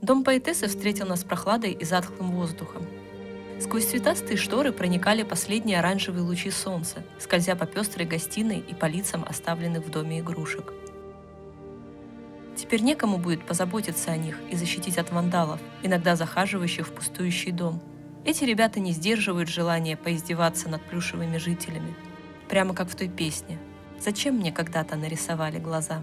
Дом поэтессы встретил нас прохладой и затхлым воздухом. Сквозь цветастые шторы проникали последние оранжевые лучи солнца, скользя по пестрой гостиной и по лицам, оставленных в доме игрушек. Теперь некому будет позаботиться о них и защитить от вандалов, иногда захаживающих в пустующий дом. Эти ребята не сдерживают желания поиздеваться над плюшевыми жителями. Прямо как в той песне «Зачем мне когда-то нарисовали глаза?».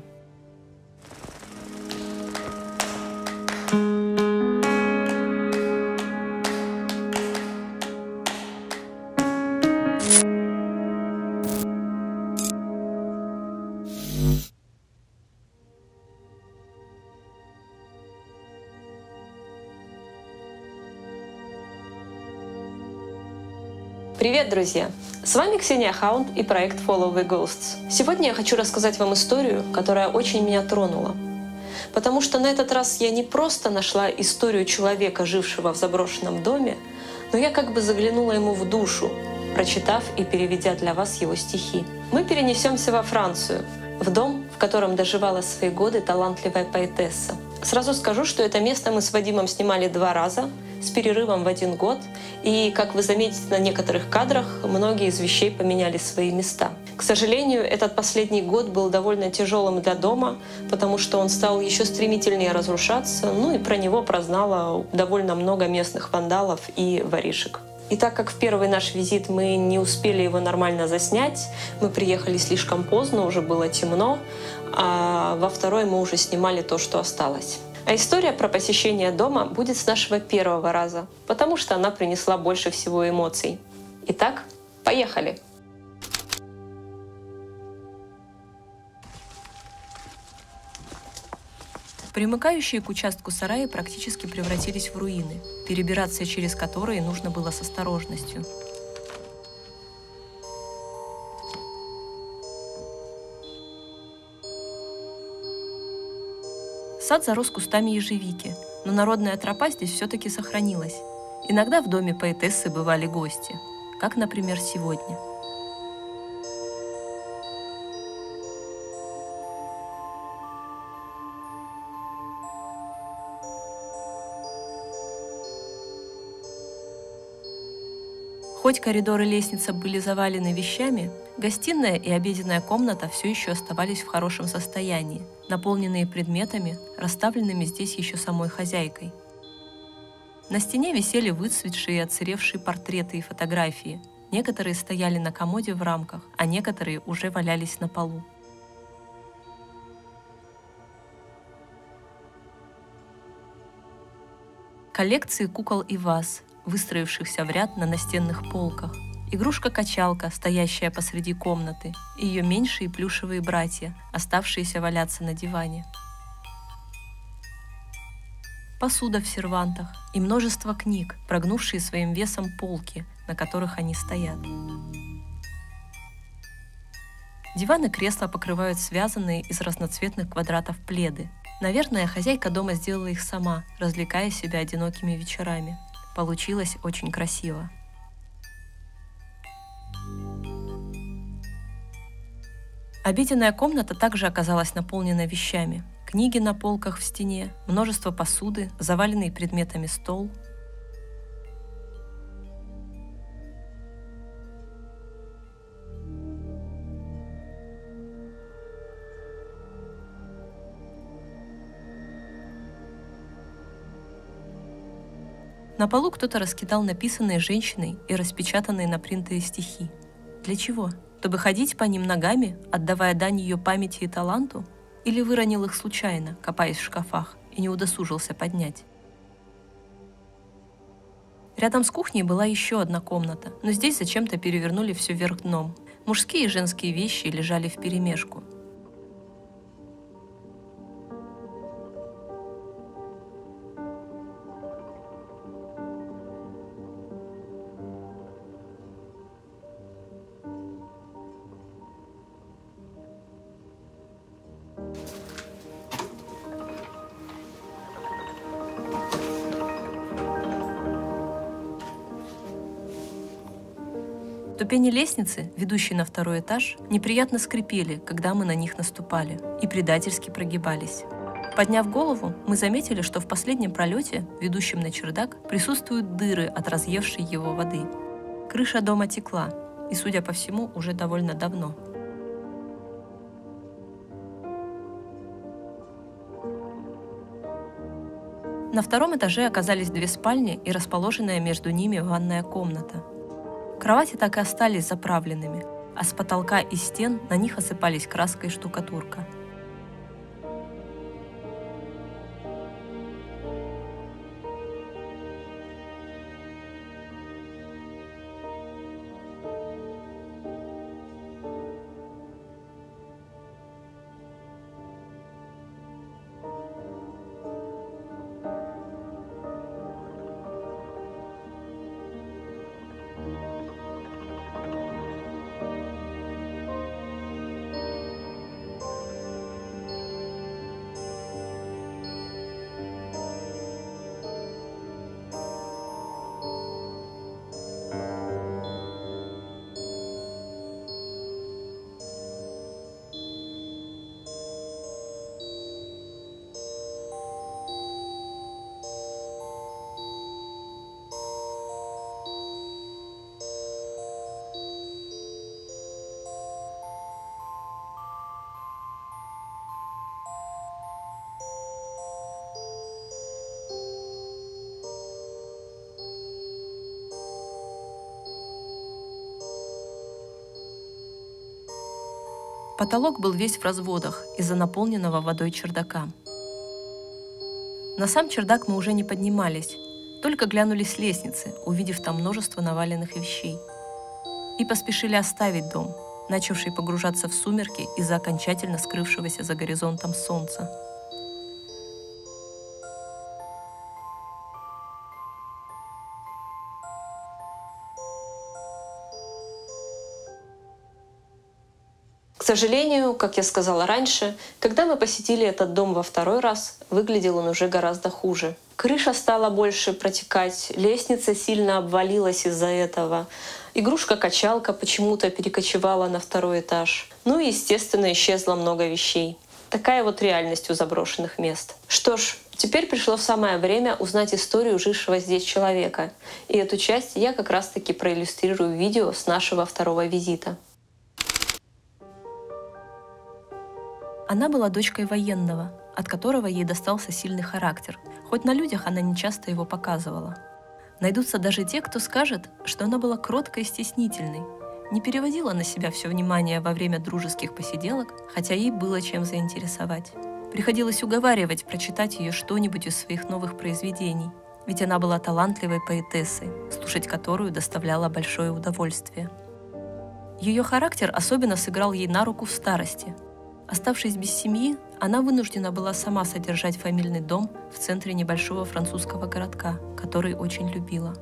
Привет, друзья! С вами Ксения Хаунд и проект Follow the Ghosts. Сегодня я хочу рассказать вам историю, которая очень меня тронула. Потому что на этот раз я не просто нашла историю человека, жившего в заброшенном доме, но я как бы заглянула ему в душу, прочитав и переведя для вас его стихи. Мы перенесемся во Францию, в дом, в котором доживала свои годы талантливая поэтесса. Сразу скажу, что это место мы с Вадимом снимали 2 раза, с перерывом в 1 год. И, как вы заметите на некоторых кадрах, многие из вещей поменяли свои места. К сожалению, этот последний год был довольно тяжелым для дома, потому что он стал еще стремительнее разрушаться, и про него прознало довольно много местных вандалов и воришек. И так как в первый наш визит мы не успели его нормально заснять, мы приехали слишком поздно, уже было темно, а во второй мы уже снимали то, что осталось. А история про посещение дома будет с нашего 1-го раза, потому что она принесла больше всего эмоций. Итак, поехали! Примыкающие к участку сараи практически превратились в руины, перебираться через которые нужно было с осторожностью. Сад зарос кустами ежевики, но народная тропа здесь все-таки сохранилась. Иногда в доме поэтессы бывали гости, как, например, сегодня. Хоть коридор и лестница были завалены вещами, гостиная и обеденная комната все еще оставались в хорошем состоянии, наполненные предметами, расставленными здесь еще самой хозяйкой. На стене висели выцветшие и отсыревшие портреты и фотографии. Некоторые стояли на комоде в рамках, а некоторые уже валялись на полу. Коллекции кукол и ваз, выстроившихся в ряд на настенных полках. Игрушка-качалка, стоящая посреди комнаты, и ее меньшие плюшевые братья, оставшиеся валяться на диване. Посуда в сервантах и множество книг, прогнувшие своим весом полки, на которых они стоят. Диван и кресла покрывают связанные из разноцветных квадратов пледы. Наверное, хозяйка дома сделала их сама, развлекая себя одинокими вечерами. Получилось очень красиво. Обеденная комната также оказалась наполнена вещами. Книги на полках в стене, множество посуды, заваленный предметами стол. На полу кто-то раскидал написанные женщиной и распечатанные на принтере стихи. Для чего? Чтобы ходить по ним ногами, отдавая дань ее памяти и таланту? Или выронил их случайно, копаясь в шкафах, и не удосужился поднять? Рядом с кухней была еще одна комната, но здесь зачем-то перевернули все вверх дном. Мужские и женские вещи лежали вперемешку. Ступени лестницы, ведущей на 2-й этаж, неприятно скрипели, когда мы на них наступали, и предательски прогибались. Подняв голову, мы заметили, что в последнем пролете, ведущем на чердак, присутствуют дыры от разъевшей его воды. Крыша дома текла, и, судя по всему, уже довольно давно. На втором этаже оказались 2 спальни и расположенная между ними ванная комната. Кровати так и остались заправленными, а с потолка и стен на них осыпались краска и штукатурка. Потолок был весь в разводах из-за наполненного водой чердака. На сам чердак мы уже не поднимались, только глянули с лестницы, увидев там множество наваленных вещей. И поспешили оставить дом, начавший погружаться в сумерки из-за окончательно скрывшегося за горизонтом солнца. К сожалению, как я сказала раньше, когда мы посетили этот дом во второй раз, выглядел он уже гораздо хуже. Крыша стала больше протекать, лестница сильно обвалилась из-за этого, игрушка-качалка почему-то перекочевала на второй этаж. Ну и, естественно, исчезло много вещей. Такая вот реальность у заброшенных мест. Что ж, теперь пришло самое время узнать историю жившего здесь человека. И эту часть я как раз-таки проиллюстрирую в видео с нашего второго визита. Она была дочкой военного, от которого ей достался сильный характер, хоть на людях она не часто его показывала. Найдутся даже те, кто скажет, что она была кроткой и стеснительной, не переводила на себя все внимание во время дружеских посиделок, хотя ей было чем заинтересовать. Приходилось уговаривать прочитать ее что-нибудь из своих новых произведений, ведь она была талантливой поэтессой, слушать которую доставляло большое удовольствие. Ее характер особенно сыграл ей на руку в старости. Оставшись без семьи, она вынуждена была сама содержать фамильный дом в центре небольшого французского городка, который очень любила.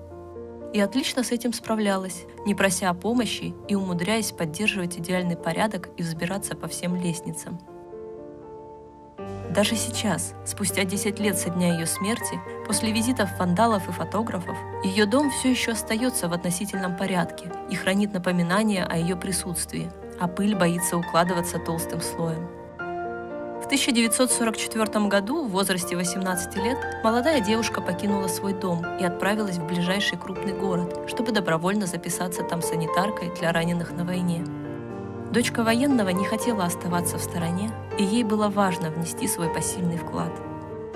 И отлично с этим справлялась, не прося о помощи и умудряясь поддерживать идеальный порядок и взбираться по всем лестницам. Даже сейчас, спустя 10 лет со дня ее смерти, после визитов вандалов и фотографов, ее дом все еще остается в относительном порядке и хранит напоминания о ее присутствии, а пыль боится укладываться толстым слоем. В 1944 году, в возрасте 18 лет, молодая девушка покинула свой дом и отправилась в ближайший крупный город, чтобы добровольно записаться там санитаркой для раненых на войне. Дочка военного не хотела оставаться в стороне, и ей было важно внести свой посильный вклад.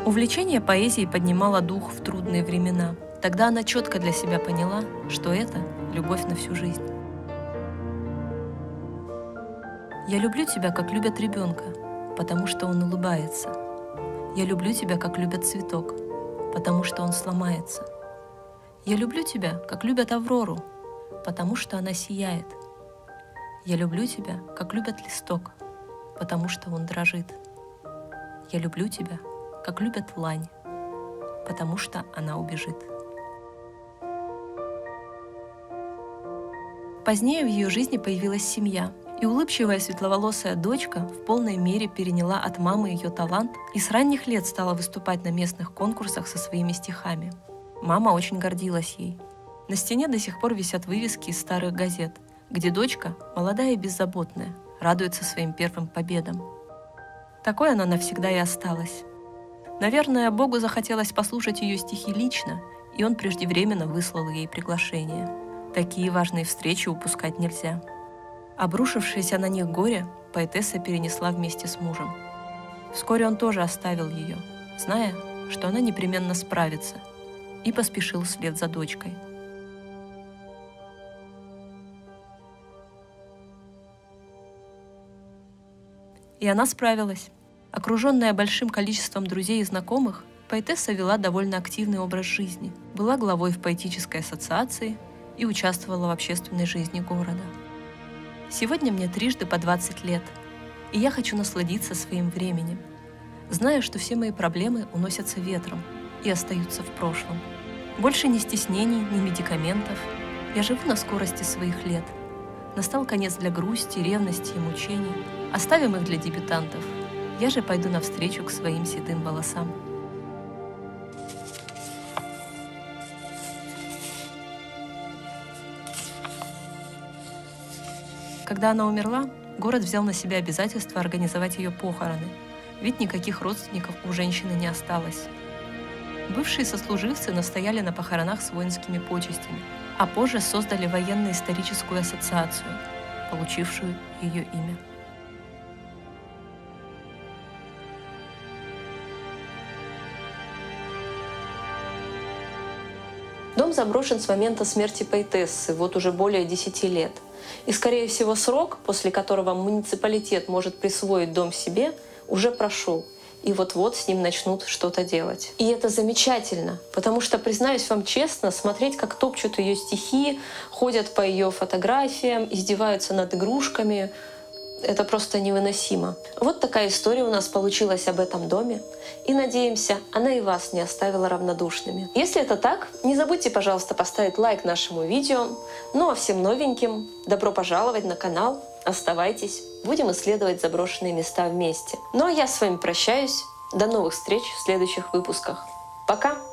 Увлечение поэзией поднимало дух в трудные времена. Тогда она четко для себя поняла, что это любовь на всю жизнь. «Я люблю тебя, как любят ребенка, потому что он улыбается. Я люблю тебя, как любят цветок, потому что он сломается. Я люблю тебя, как любят Аврору, потому что она сияет. Я люблю тебя, как любят листок, потому что он дрожит. Я люблю тебя, как любят лань, потому что она убежит». Позднее в ее жизни появилась семья, и улыбчивая светловолосая дочка в полной мере переняла от мамы ее талант и с ранних лет стала выступать на местных конкурсах со своими стихами. Мама очень гордилась ей. На стене до сих пор висят вывески из старых газет, где дочка, молодая и беззаботная, радуется своим первым победам. Такой она навсегда и осталась. Наверное, Богу захотелось послушать ее стихи лично, и он преждевременно выслал ей приглашение. Такие важные встречи упускать нельзя. Обрушившееся на них горе поэтесса перенесла вместе с мужем. Вскоре он тоже оставил ее, зная, что она непременно справится, и поспешил вслед за дочкой. И она справилась. Окруженная большим количеством друзей и знакомых, поэтесса вела довольно активный образ жизни, была главой в поэтической ассоциации и участвовала в общественной жизни города. Сегодня мне трижды по 20 лет, и я хочу насладиться своим временем. Знаю, что все мои проблемы уносятся ветром и остаются в прошлом. Больше ни стеснений, ни медикаментов. Я живу на скорости своих лет. Настал конец для грусти, ревности и мучений. Оставим их для дебютантов. Я же пойду навстречу к своим седым волосам. Когда она умерла, город взял на себя обязательство организовать ее похороны, ведь никаких родственников у женщины не осталось. Бывшие сослуживцы настояли на похоронах с воинскими почестями, а позже создали военно-историческую ассоциацию, получившую ее имя. Дом заброшен с момента смерти поэтессы, вот уже более 10 лет. И, скорее всего, срок, после которого муниципалитет может присвоить дом себе, уже прошел. И вот-вот с ним начнут что-то делать. И это замечательно, потому что, признаюсь вам честно, смотреть, как топчут ее стихи, ходят по ее фотографиям, издеваются над игрушками, это просто невыносимо. Вот такая история у нас получилась об этом доме. И надеемся, она и вас не оставила равнодушными. Если это так, не забудьте, пожалуйста, поставить лайк нашему видео. Ну а всем новеньким добро пожаловать на канал. Оставайтесь, будем исследовать заброшенные места вместе. Ну а я с вами прощаюсь. До новых встреч в следующих выпусках. Пока!